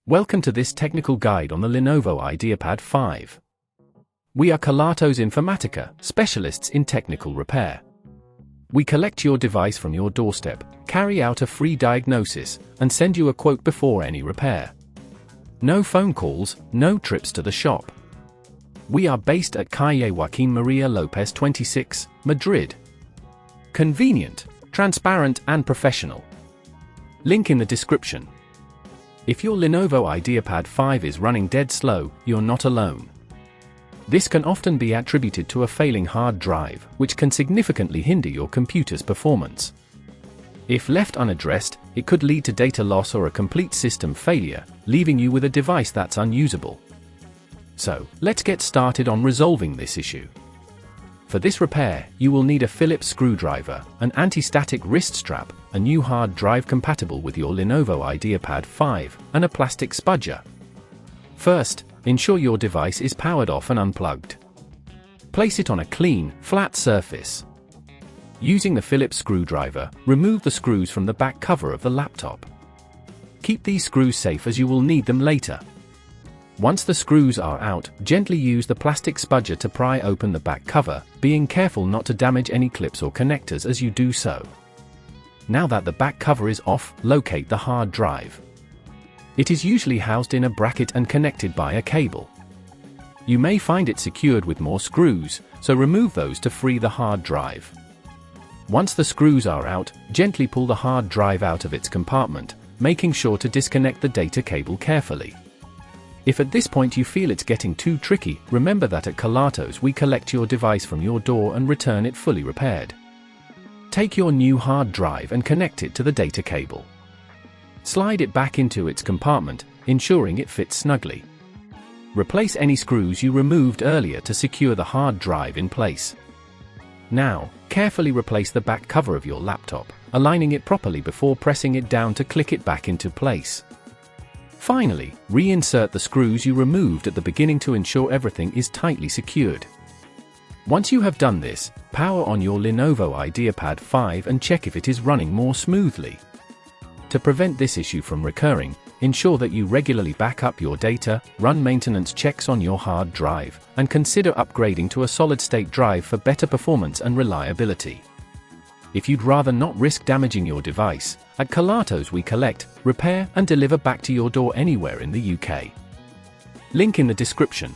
Welcome to this technical guide on the Lenovo Ideapad 5. We are Kelatos Informatica, specialists in technical repair. We collect your device from your doorstep, carry out a free diagnosis, and send you a quote before any repair. No phone calls, no trips to the shop. We are based at Calle Joaquín María López 26, Madrid. Convenient, transparent and professional. Link in the description. If your Lenovo Ideapad 5 is running dead slow, you're not alone. This can often be attributed to a failing hard drive, which can significantly hinder your computer's performance. If left unaddressed, it could lead to data loss or a complete system failure, leaving you with a device that's unusable. So, let's get started on resolving this issue. For this repair, you will need a Phillips screwdriver, an anti-static wrist strap, a new hard drive compatible with your Lenovo Ideapad 5, and a plastic spudger. First, ensure your device is powered off and unplugged. Place it on a clean, flat surface. Using the Phillips screwdriver, remove the screws from the back cover of the laptop. Keep these screws safe as you will need them later. Once the screws are out, gently use the plastic spudger to pry open the back cover, being careful not to damage any clips or connectors as you do so. Now that the back cover is off, locate the hard drive. It is usually housed in a bracket and connected by a cable. You may find it secured with more screws, so remove those to free the hard drive. Once the screws are out, gently pull the hard drive out of its compartment, making sure to disconnect the data cable carefully. If at this point you feel it's getting too tricky, remember that at Kelatos we collect your device from your door and return it fully repaired. Take your new hard drive and connect it to the data cable. Slide it back into its compartment, ensuring it fits snugly. Replace any screws you removed earlier to secure the hard drive in place. Now, carefully replace the back cover of your laptop, aligning it properly before pressing it down to click it back into place. Finally, reinsert the screws you removed at the beginning to ensure everything is tightly secured. Once you have done this, power on your Lenovo Ideapad 5 and check if it is running more smoothly. To prevent this issue from recurring, ensure that you regularly back up your data, run maintenance checks on your hard drive, and consider upgrading to a solid-state drive for better performance and reliability. If you'd rather not risk damaging your device, at Kelatos we collect, repair and deliver back to your door anywhere in the UK. Link in the description.